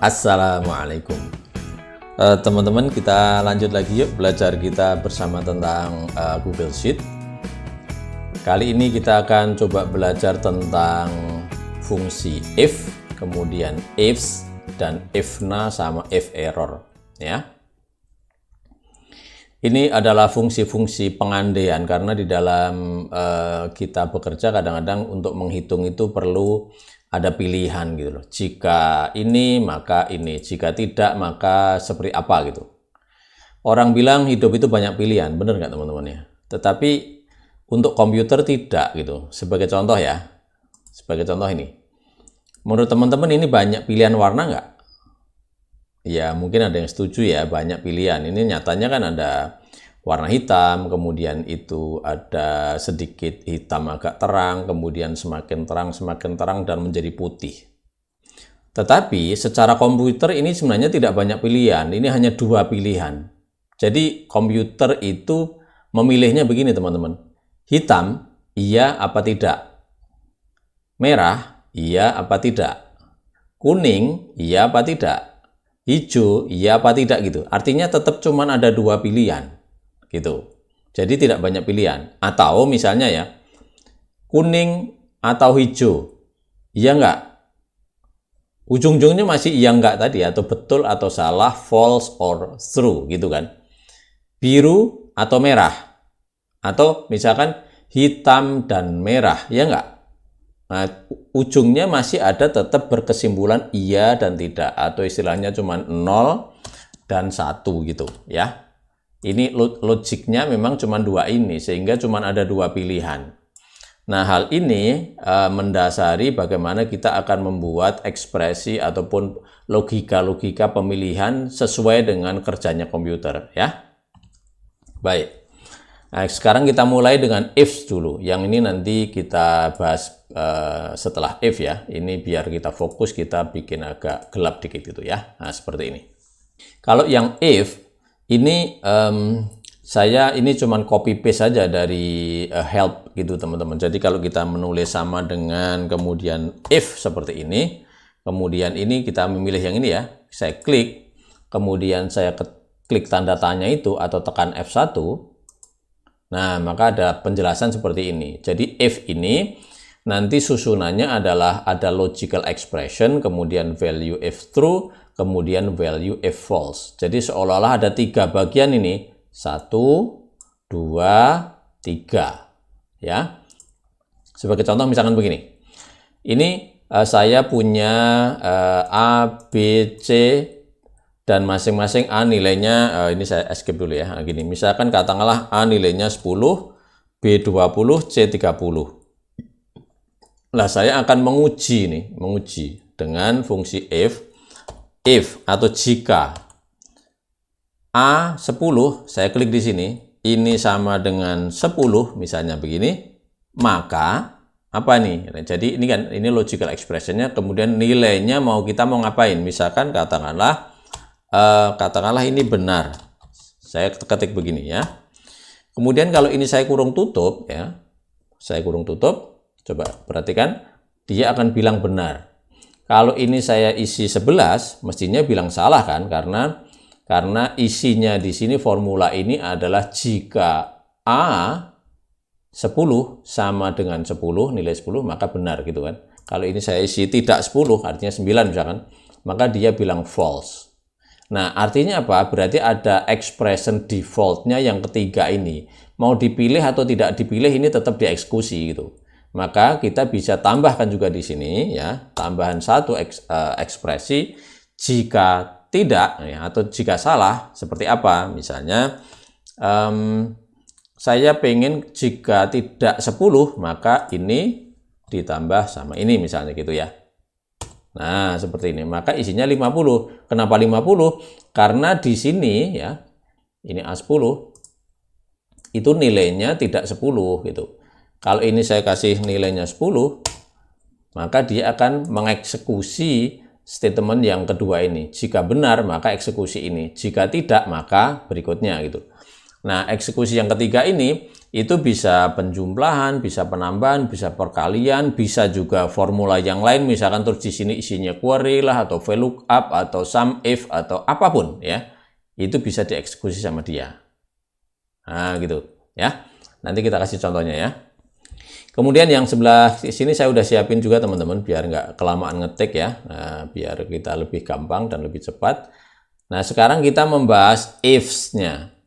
Assalamualaikum. Teman-teman, kita lanjut lagi yuk belajar kita bersama tentang Google Sheet. Kali ini kita akan coba belajar tentang fungsi if, kemudian ifs, dan ifna sama if error ya. Ini adalah fungsi-fungsi pengandaian karena di dalam kita bekerja kadang-kadang untuk menghitung itu perlu ada pilihan gitu loh. Jika ini maka ini, jika tidak maka seperti apa gitu. Orang bilang hidup itu banyak pilihan, bener nggak teman-teman ya? Tetapi untuk komputer tidak gitu. Sebagai contoh ya, sebagai contoh ini. Menurut teman-teman ini banyak pilihan warna nggak? Ya mungkin ada yang setuju ya, banyak pilihan. Ini nyatanya kan ada warna hitam, kemudian itu ada sedikit hitam agak terang, kemudian semakin terang, dan menjadi putih. Tetapi secara komputer ini sebenarnya tidak banyak pilihan, ini hanya dua pilihan. Jadi komputer itu memilihnya begini teman-teman. Hitam, iya apa tidak? Merah, iya apa tidak? Kuning, iya apa tidak? Hijau, iya apa tidak gitu. Artinya tetap cuman ada dua pilihan. Gitu. Jadi tidak banyak pilihan. Atau misalnya ya, kuning atau hijau. Iya enggak? Ujung-ujungnya masih iya enggak tadi, atau betul atau salah, false or true gitu kan. Biru atau merah. Atau misalkan hitam dan merah, iya enggak? Nah, ujungnya masih ada tetap berkesimpulan iya dan tidak, atau istilahnya cuma 0 dan 1 gitu ya. Ini logiknya memang cuma dua ini, sehingga cuma ada dua pilihan. Nah, hal ini mendasari bagaimana kita akan membuat ekspresi ataupun logika-logika pemilihan sesuai dengan kerjanya komputer ya. Baik. Nah, sekarang kita mulai dengan if dulu. Yang ini nanti kita bahas setelah if ya. Ini biar kita fokus, kita bikin agak gelap dikit gitu ya. Nah, seperti ini. Kalau yang if ini saya ini cuman copy paste saja dari help gitu teman-teman. Jadi kalau kita menulis sama dengan kemudian if seperti ini, kemudian ini kita memilih yang ini ya. Saya klik, kemudian saya klik tanda tanya itu atau tekan F1. Nah, maka ada penjelasan seperti ini. Jadi if ini nanti susunannya adalah ada logical expression, kemudian value if true, kemudian value if false. Jadi seolah-olah ada tiga bagian ini. 1, 2, 3. Ya. Sebagai contoh misalkan begini. Ini saya punya A, B, C, dan masing-masing A nilainya, ini saya escape dulu ya. Nah, gini, misalkan katakanlah A nilainya 10, B 20, C 30. Nah, saya akan menguji dengan fungsi if atau jika A 10, saya klik di sini, ini sama dengan 10, misalnya begini, maka apa nih? Jadi ini kan ini logical expressionnya, kemudian nilainya kita mau ngapain? Misalkan katakanlah ini benar. Saya ketik begini ya. Kemudian kalau ini saya kurung tutup ya. Saya kurung tutup, coba perhatikan, dia akan bilang benar. Kalau ini saya isi 11, mestinya bilang salah kan, karena isinya di sini formula ini adalah jika A 10 sama dengan 10, nilai 10, maka benar gitu kan. Kalau ini saya isi tidak 10, artinya 9 misalkan, maka dia bilang false. Nah, artinya apa? Berarti ada expression defaultnya yang ketiga ini. Mau dipilih atau tidak dipilih ini tetap dieksekusi gitu. Maka kita bisa tambahkan juga di sini ya, tambahan satu ekspresi jika tidak ya, atau jika salah seperti apa? Misalnya saya pengen jika tidak 10 maka ini ditambah sama ini misalnya gitu ya. Nah, seperti ini. Maka isinya 50. Kenapa 50? Karena di sini ya, ini A10 itu nilainya tidak 10 gitu. Kalau ini saya kasih nilainya 10, maka dia akan mengeksekusi statement yang kedua ini. Jika benar, maka eksekusi ini. Jika tidak, maka berikutnya gitu. Nah, eksekusi yang ketiga ini Itu bisa penjumlahan, bisa penambahan, bisa perkalian, bisa juga formula yang lain, misalkan terus di sini isinya query lah, atau VLOOKUP, atau SUMIF, atau apapun ya. Itu bisa dieksekusi sama dia. Nah, gitu ya. Nanti kita kasih contohnya ya. Kemudian yang sebelah sini saya udah siapin juga teman-teman, biar nggak kelamaan ngetik ya. Nah, biar kita lebih gampang dan lebih cepat. Nah, sekarang kita membahas ifs-nya.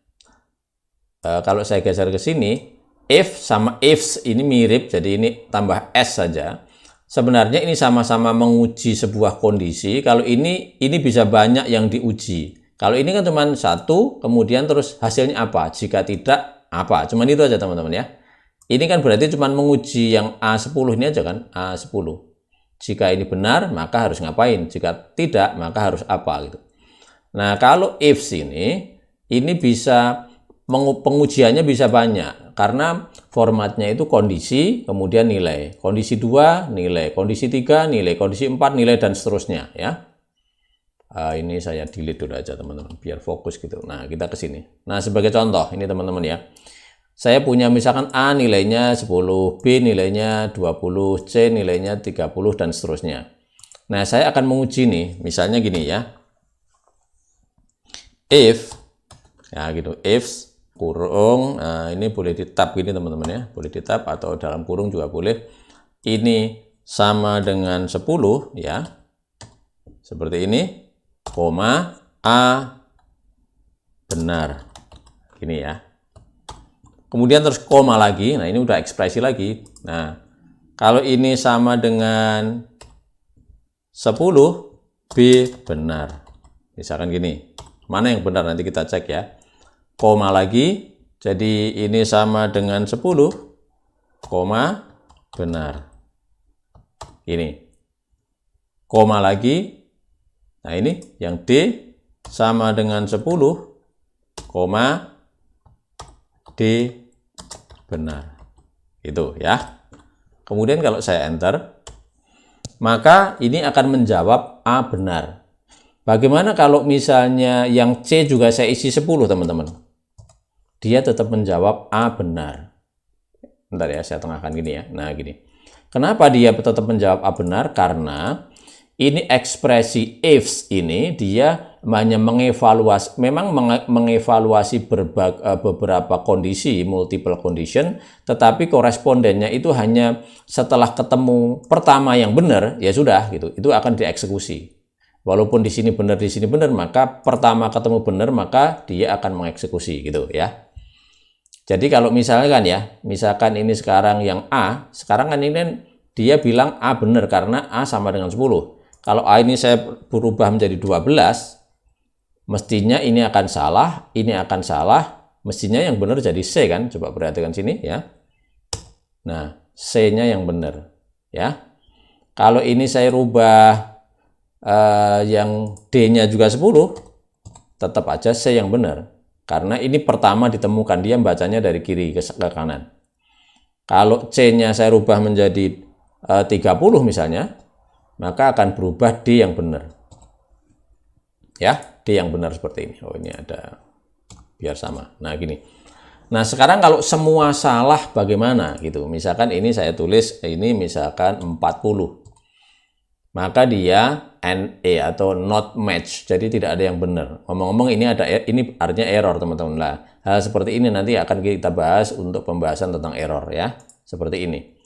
Kalau saya geser ke sini, if sama ifs ini mirip, jadi ini tambah s saja. Sebenarnya ini sama-sama menguji sebuah kondisi. Kalau ini bisa banyak yang diuji. Kalau ini kan cuma satu, kemudian terus hasilnya apa? Jika tidak, apa? Cuman itu aja teman-teman ya. Ini kan berarti cuma menguji yang A10 ini aja kan, A10. Jika ini benar, maka harus ngapain? Jika tidak, maka harus apa gitu. Nah, kalau ifs ini bisa pengujiannya bisa banyak karena formatnya itu kondisi kemudian nilai, kondisi 2 nilai, kondisi 3 nilai, kondisi 4 nilai, dan seterusnya ya. Ini saya delete dulu aja teman-teman biar fokus gitu. Nah, kita ke sini. Nah, sebagai contoh ini teman-teman ya, saya punya misalkan A nilainya 10, B nilainya 20, C nilainya 30, dan seterusnya. Nah, saya akan menguji nih, misalnya gini ya, if ya gitu, ifs kurung, nah ini boleh di tab gini teman-teman ya, boleh di tab atau dalam kurung juga boleh. Ini sama dengan 10 ya, seperti ini, koma A benar, gini ya. Kemudian terus koma lagi, nah ini udah ekspresi lagi. Nah, kalau ini sama dengan 10, B benar, misalkan gini. Mana yang benar nanti kita cek ya. Koma lagi, jadi ini sama dengan 10, koma benar. Ini. Koma lagi, nah ini yang D sama dengan 10, koma D benar. Itu ya. Kemudian kalau saya enter, maka ini akan menjawab A benar. Bagaimana kalau misalnya yang C juga saya isi 10 teman-teman? Dia tetap menjawab A benar. Bentar ya, saya tengahkan gini ya. Nah gini. Kenapa dia tetap menjawab A benar? Karena ini ekspresi ifs ini dia hanya mengevaluasi, memang mengevaluasi beberapa kondisi, multiple condition, tetapi korespondennya itu hanya setelah ketemu pertama yang benar, ya sudah gitu. Itu akan dieksekusi. Walaupun di sini benar, maka pertama ketemu benar, maka dia akan mengeksekusi gitu ya. Jadi kalau misalkan ya, misalkan ini sekarang yang A, sekarang kan ini dia bilang A benar karena A sama dengan 10. Kalau A ini saya berubah menjadi 12, mestinya ini akan salah, mestinya yang benar jadi C kan? Coba perhatikan sini ya. Nah, C-nya yang benar ya. Kalau ini saya rubah yang D-nya juga 10, tetap aja C yang benar. Karena ini pertama ditemukan, dia bacanya dari kiri ke kanan. Kalau C-nya saya rubah menjadi 30 misalnya, maka akan berubah D yang benar. Ya, D yang benar seperti ini. Oh, ini ada, biar sama. Nah, gini. Nah, sekarang kalau semua salah bagaimana gitu. Misalkan ini saya tulis, ini misalkan 40. Maka dia NA atau not match, jadi tidak ada yang benar. Ngomong-ngomong ini artinya error teman-teman lah. Hal seperti ini nanti akan kita bahas untuk pembahasan tentang error ya, seperti ini.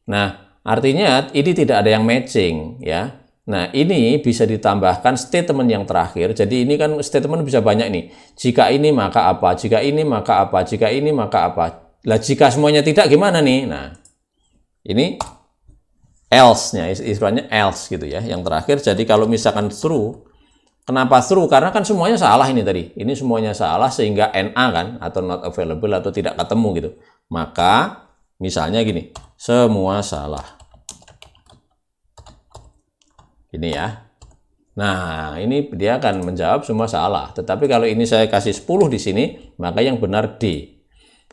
Nah, artinya ini tidak ada yang matching ya. Nah, ini bisa ditambahkan statement yang terakhir. Jadi ini kan statement bisa banyak nih. Jika ini maka apa, jika ini maka apa, jika ini maka apa. Lah jika semuanya tidak gimana nih? Nah, ini else-nya, istilahnya else gitu ya, yang terakhir. Jadi kalau misalkan true, kenapa true? Karena kan semuanya salah ini tadi. Ini semuanya salah sehingga NA kan, atau not available, atau tidak ketemu gitu. Maka misalnya gini, semua salah. Ini ya. Nah, ini dia akan menjawab semua salah. Tetapi kalau ini saya kasih 10 di sini, maka yang benar D.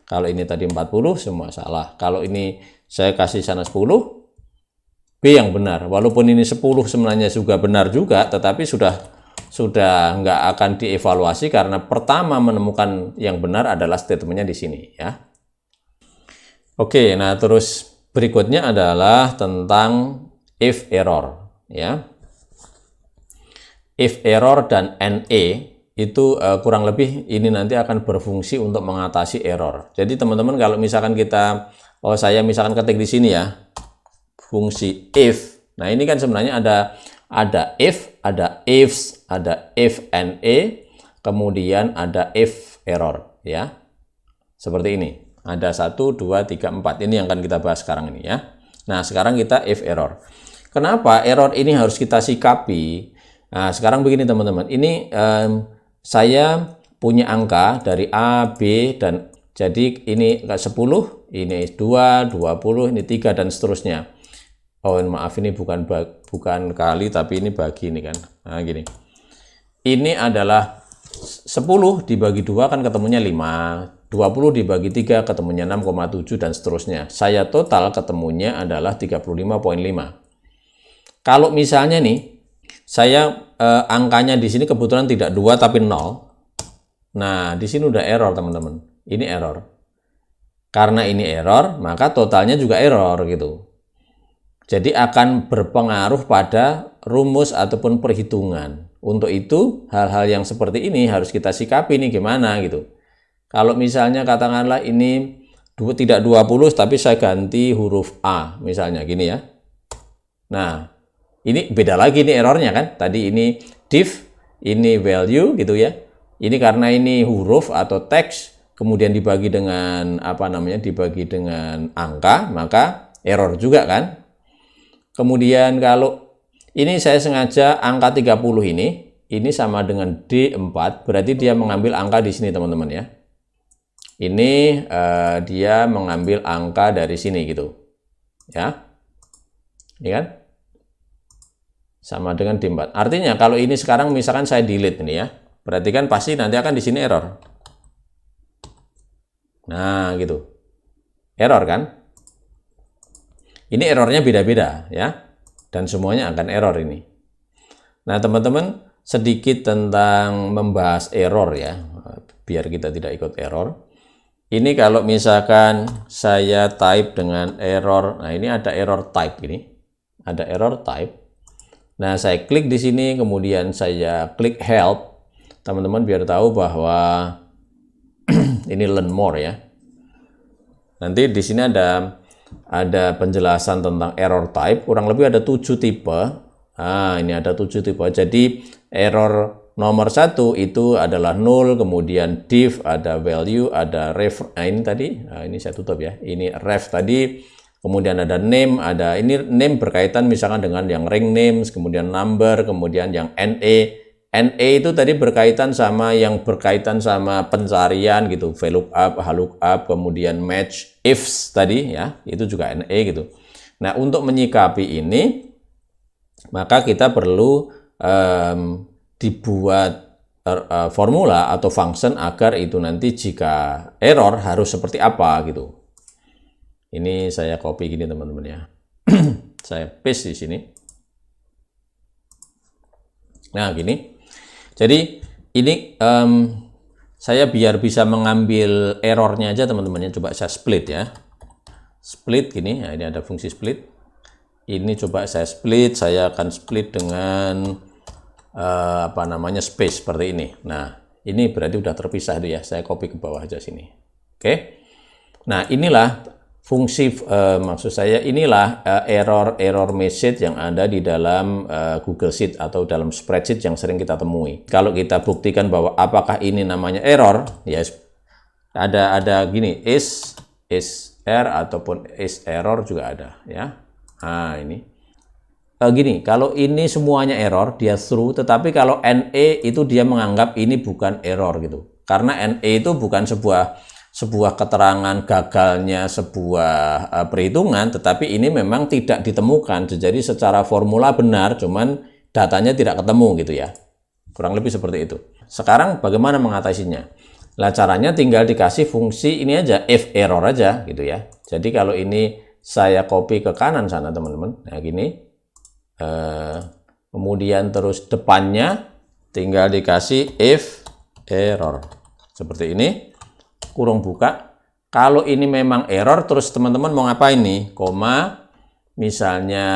Kalau ini tadi 40, semua salah. Kalau ini saya kasih sana 10, B yang benar. Walaupun ini 10 sebenarnya juga benar juga, tetapi sudah nggak akan dievaluasi karena pertama menemukan yang benar adalah statementnya di sini ya. Oke, nah terus berikutnya adalah tentang if error, ya. If error dan NA itu kurang lebih ini nanti akan berfungsi untuk mengatasi error. Jadi teman-teman kalau misalkan kita, saya misalkan ketik di sini ya, fungsi if. Nah ini kan sebenarnya ada if, ada ifs, ada if NA, kemudian ada if error, ya. Seperti ini. Ada 1, 2, 3, 4. Ini yang akan kita bahas sekarang ini ya. Nah, sekarang kita if error. Kenapa error ini harus kita sikapi? Nah, sekarang begini teman-teman. Ini saya punya angka dari A, B, dan jadi ini 10, ini 2, 20, ini 3, dan seterusnya. Oh, maaf ini bukan kali, tapi ini bagi ini kan. Nah, gini. Ini adalah 10 dibagi 2 kan ketemunya 5, 20 dibagi 3 ketemunya 6,7 dan seterusnya. Saya total ketemunya adalah 35,5. Kalau misalnya nih saya angkanya di sini kebetulan tidak 2 tapi 0. Nah, di sini udah error, teman-teman. Ini error. Karena ini error, maka totalnya juga error gitu. Jadi akan berpengaruh pada rumus ataupun perhitungan. Untuk itu, hal-hal yang seperti ini harus kita sikapi nih gimana gitu. Kalau misalnya katakanlah ini tidak 20 tapi saya ganti huruf A misalnya gini ya. Nah, ini beda lagi nih errornya kan. Tadi ini div, ini value gitu ya. Ini karena ini huruf atau teks kemudian dibagi dengan dibagi dengan angka, maka error juga kan. Kemudian kalau ini saya sengaja angka 30 ini sama dengan D4, berarti dia mengambil angka di sini teman-teman ya. Ini dia mengambil angka dari sini gitu. Ya. Ini kan? Sama dengan D4. Artinya kalau ini sekarang misalkan saya delete ini ya, berarti kan pasti nanti akan di sini error. Nah, gitu. Error kan? Ini errornya beda-beda ya. Dan semuanya akan error ini. Nah, teman-teman, sedikit tentang membahas error ya. Biar kita tidak ikut error. Ini kalau misalkan saya type dengan error, nah ini ada error type ini. Ada error type. Nah, saya klik di sini, kemudian saya klik help. Teman-teman biar tahu bahwa ini learn more ya. Nanti di sini ada penjelasan tentang error type, kurang lebih ada 7 tipe. Nah, ini ada 7 tipe. Jadi error nomor 1 itu adalah null, kemudian div, ada value, ada ref. Nah, ini tadi, ini saya tutup ya. Ini ref tadi. Kemudian ada name, ini name berkaitan misalkan dengan yang ring names, kemudian number, kemudian yang NA. NA itu tadi berkaitan sama pencarian gitu, VLOOKUP, HLOOKUP, kemudian match, ifs tadi ya, itu juga NA gitu. Nah, untuk menyikapi ini, maka kita perlu dibuat formula atau function agar itu nanti jika error harus seperti apa gitu. Ini saya copy gini teman-teman ya. Saya paste di sini. Nah, gini. Jadi ini saya biar bisa mengambil errornya aja teman-teman ya. Coba saya split ya. Split gini. Nah, ini ada fungsi split. Ini coba saya split. Saya akan split dengan space seperti ini. Nah, ini berarti udah terpisah itu ya. Saya copy ke bawah aja sini. Oke. Nah, inilah fungsi maksud saya inilah error message yang ada di dalam Google Sheet atau dalam spreadsheet yang sering kita temui. Kalau kita buktikan bahwa apakah ini namanya error, ya ada gini is error ataupun is error juga ada ya. Nah, ini gini, kalau ini semuanya error dia true, tetapi kalau NA itu dia menganggap ini bukan error gitu. Karena NA itu bukan sebuah keterangan gagalnya sebuah perhitungan, tetapi ini memang tidak ditemukan. Jadi secara formula benar, cuman datanya tidak ketemu gitu ya. Kurang lebih seperti itu. Sekarang bagaimana mengatasinya? Nah, caranya tinggal dikasih fungsi ini aja, if error aja gitu ya. Jadi kalau ini saya copy ke kanan sana teman-teman, nah gini. Kemudian terus depannya tinggal dikasih if error. Seperti ini. Kurung buka, Kalau ini memang error, terus teman-teman mau ngapain nih? Koma, misalnya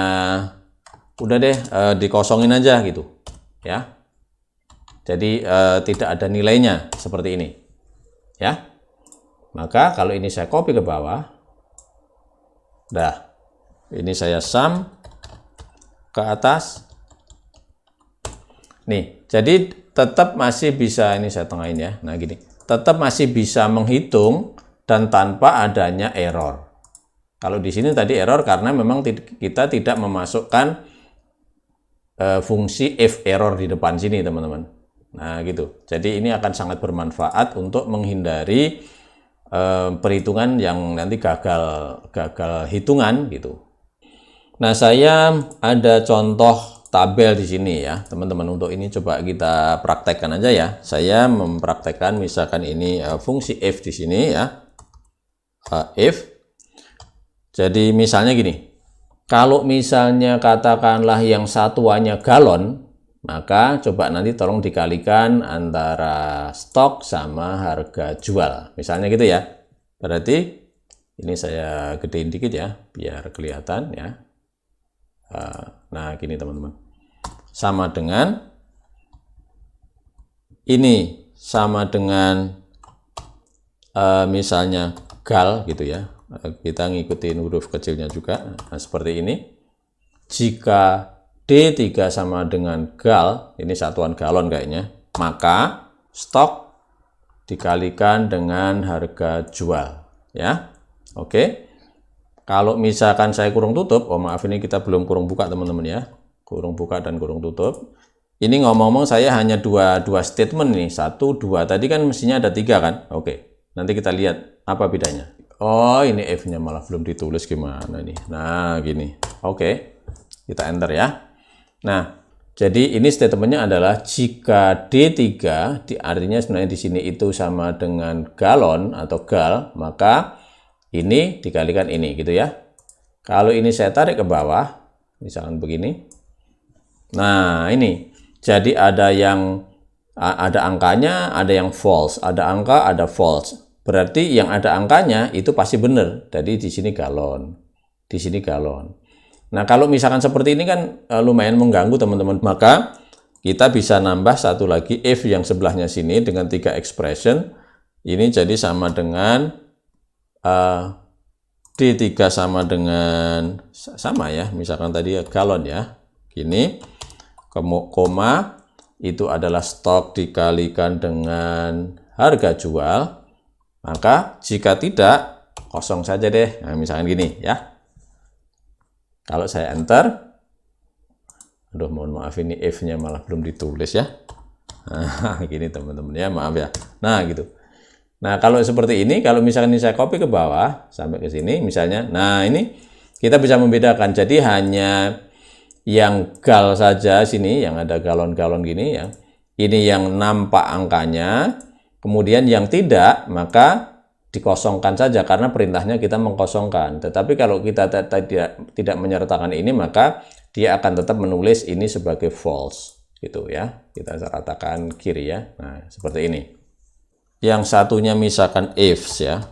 udah deh dikosongin aja gitu ya. Jadi tidak ada nilainya seperti ini ya. Maka kalau ini saya copy ke bawah, dah ini saya sum ke atas nih. Jadi tetap masih bisa, ini saya tengahin ya. Nah gini, tetap masih bisa menghitung dan tanpa adanya error. Kalau di sini tadi error karena memang kita tidak memasukkan fungsi if error di depan sini, teman-teman. Nah, gitu. Jadi ini akan sangat bermanfaat untuk menghindari perhitungan yang nanti gagal hitungan gitu. Nah, saya ada contoh tabel di sini ya, teman-teman. Untuk ini coba kita praktekkan aja ya. Saya mempraktekkan misalkan ini fungsi if di sini ya. If. Jadi misalnya gini. Kalau misalnya katakanlah yang satuannya galon, maka coba nanti tolong dikalikan antara stok sama harga jual. Misalnya gitu ya. Berarti ini saya gedein dikit ya, biar kelihatan ya. Nah, gini teman-teman. Sama dengan ini, sama dengan misalnya gal gitu ya. Kita ngikutin huruf kecilnya juga. Nah, seperti ini. Jika D3 sama dengan gal, ini satuan galon kayaknya, maka stok dikalikan dengan harga jual ya. Oke. Kalau misalkan saya kurung tutup, oh maaf ini kita belum kurung buka teman-teman ya. Kurung buka dan kurung tutup. Ini ngomong-ngomong saya hanya dua statement nih, 1, 2. Tadi kan mestinya ada 3 kan. Oke. Nanti kita lihat apa bedanya. Oh, ini F-nya malah belum ditulis, gimana nih? Nah, gini. Oke. Kita enter ya. Nah, jadi ini statementnya adalah jika D3, artinya sebenarnya di sini itu sama dengan galon atau gal, maka ini dikalikan ini gitu ya. Kalau ini saya tarik ke bawah, misalkan begini. Nah, ini. Jadi ada angkanya, ada yang false, ada angka, ada false. Berarti yang ada angkanya itu pasti benar. Jadi di sini galon, di sini galon. Nah, kalau misalkan seperti ini kan lumayan mengganggu teman-teman. Maka kita bisa nambah satu lagi if yang sebelahnya sini dengan 3 expression. Ini jadi sama dengan D3 sama dengan sama ya. Misalkan tadi galon ya. Gini, koma itu adalah stok dikalikan dengan harga jual. Maka jika tidak, kosong saja deh. Nah, misalkan gini ya. Kalau saya enter, aduh mohon maaf ini if-nya malah belum ditulis ya. Nah, gini teman-teman ya, maaf ya. Nah, gitu. Nah, kalau seperti ini, kalau misalkan ini saya copy ke bawah, sampai ke sini misalnya. Nah, ini kita bisa membedakan. Jadi hanya yang gal saja sini, yang ada galon-galon gini ya. Ini yang nampak angkanya. Kemudian yang tidak, maka dikosongkan saja karena perintahnya kita mengkosongkan. Tetapi kalau kita tidak menyertakan ini, maka dia akan tetap menulis ini sebagai false gitu ya. Kita ratakan kiri ya. Nah, seperti ini. Yang satunya misalkan ifs ya.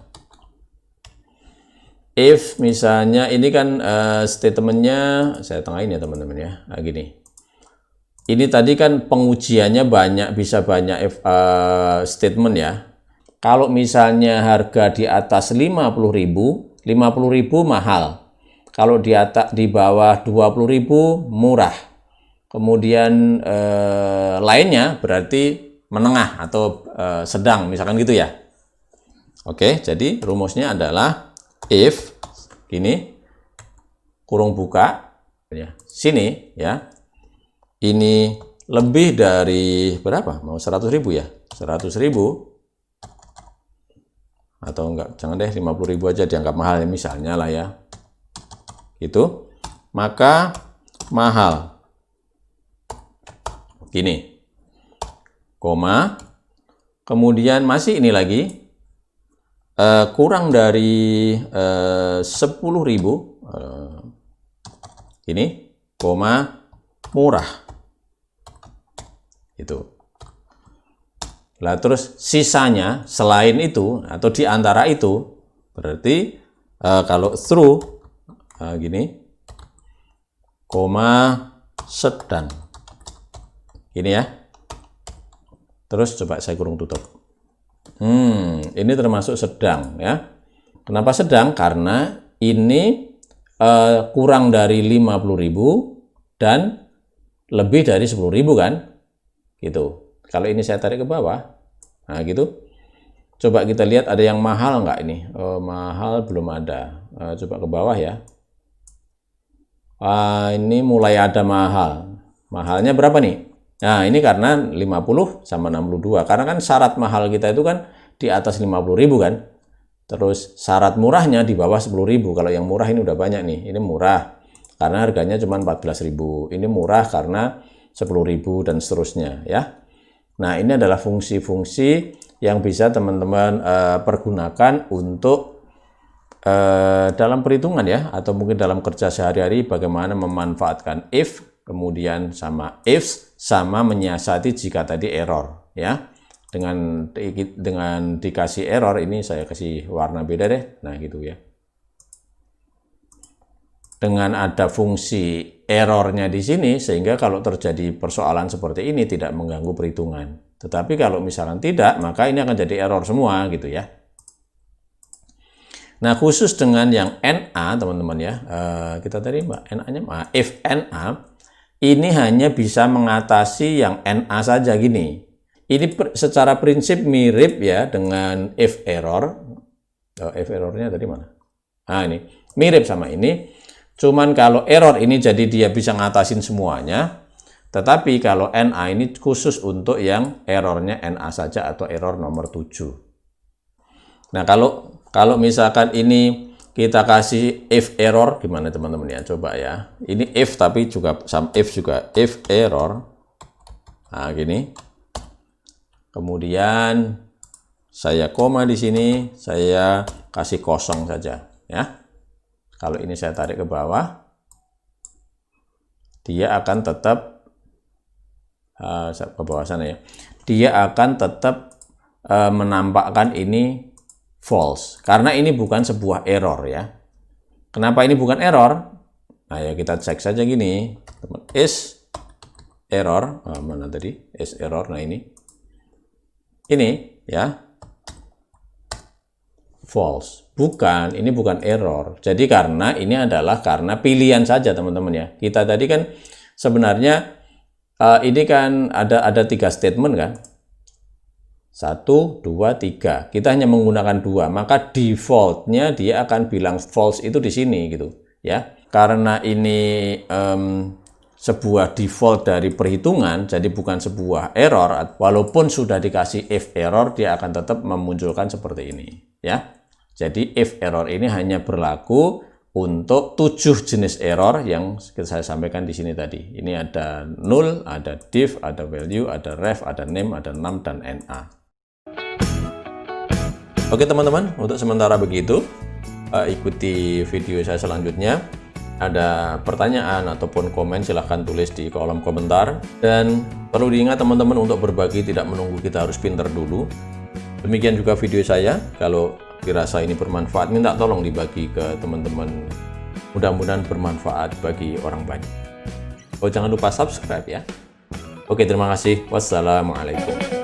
If misalnya ini kan statementnya saya tengahin ya teman-teman ya. Nah, gini. Ini tadi kan pengujiannya bisa banyak statement ya. Kalau misalnya harga di atas 50.000 mahal. Kalau di bawah 20.000 murah. Kemudian lainnya berarti menengah atau sedang, misalkan gitu ya. Oke, jadi rumusnya adalah if gini kurung buka ya. Sini ya. Ini lebih dari berapa? Mau 100.000 ya? 100.000 atau enggak, jangan deh 50.000 aja dianggap mahal ya, misalnya lah ya. Itu. Maka mahal. Gini. Koma. Kemudian masih ini lagi. Kurang dari 10.000. Ini. Koma. Murah. Itu. Lah terus sisanya selain itu atau di antara itu Berarti kalau through gini, koma sedang. Gini ya. Terus coba saya kurung tutup. Ini termasuk sedang ya. Kenapa sedang? Karena ini kurang dari 50.000 dan lebih dari 10.000 kan? Gitu. Kalau ini saya tarik ke bawah, nah gitu. Coba kita lihat ada yang mahal nggak ini? Mahal belum ada. Coba ke bawah ya. Ini mulai ada mahal. Mahalnya berapa nih? Nah, ini karena 50 sama 62. Karena kan syarat mahal kita itu kan di atas 50.000 kan. Terus syarat murahnya di bawah 10.000. Kalau yang murah ini udah banyak nih. Ini murah karena harganya cuma 14.000. Ini murah karena 10.000 dan seterusnya ya. Nah, ini adalah fungsi-fungsi yang bisa teman-teman pergunakan untuk dalam perhitungan ya, atau mungkin dalam kerja sehari-hari bagaimana memanfaatkan if, kemudian sama ifs, sama menyiasati jika tadi error ya. Dengan dikasih error ini saya kasih warna beda deh. Nah, gitu ya. Dengan ada fungsi errornya di sini sehingga kalau terjadi persoalan seperti ini tidak mengganggu perhitungan. Tetapi kalau misalkan tidak, maka ini akan jadi error semua gitu ya. Nah, khusus dengan yang NA teman-teman ya, kita tadi NA-nya if NA ini hanya bisa mengatasi yang NA saja gini. Ini secara prinsip mirip ya dengan if error. If errornya tadi mana? Nah, ini mirip sama ini. Cuman kalau error ini jadi dia bisa ngatasin semuanya. Tetapi kalau NA ini khusus untuk yang errornya NA saja atau error nomor 7. Nah, kalau misalkan ini kita kasih if error gimana teman-teman ya? Coba ya. Ini if tapi juga sama if juga. If error. Nah, gini. Kemudian saya koma di sini, saya kasih kosong saja ya. Kalau ini saya tarik ke bawah, dia akan tetap ke bawah sana ya. Dia akan tetap menampakkan ini false karena ini bukan sebuah error ya. Kenapa ini bukan error? Nah, ya kita cek saja gini, teman. Is error, mana tadi? Is error. Nah, ini ya false. Bukan, ini bukan error. Jadi karena ini adalah karena pilihan saja teman-teman ya. Kita tadi kan sebenarnya ini kan ada 3 statement kan. 1, 2, 3. Kita hanya menggunakan 2, maka defaultnya dia akan bilang false itu di sini gitu ya. Karena ini sebuah default dari perhitungan, jadi bukan sebuah error, walaupun sudah dikasih if error, dia akan tetap memunculkan seperti ini ya. Jadi if error ini hanya berlaku untuk 7 jenis error yang saya sampaikan di sini tadi. Ini ada null, ada div, ada value, ada ref, ada name, ada num, dan NA. Oke teman-teman, untuk sementara begitu. Ikuti video saya selanjutnya. Ada pertanyaan ataupun komen silahkan tulis di kolom komentar. Dan perlu diingat teman-teman untuk berbagi tidak menunggu kita harus pinter dulu. Demikian juga video saya. Kalau dirasa ini bermanfaat, minta tolong dibagi ke teman-teman. Mudah-mudahan bermanfaat bagi orang banyak. Oh, jangan lupa subscribe ya. Oke, terima kasih. Wassalamualaikum.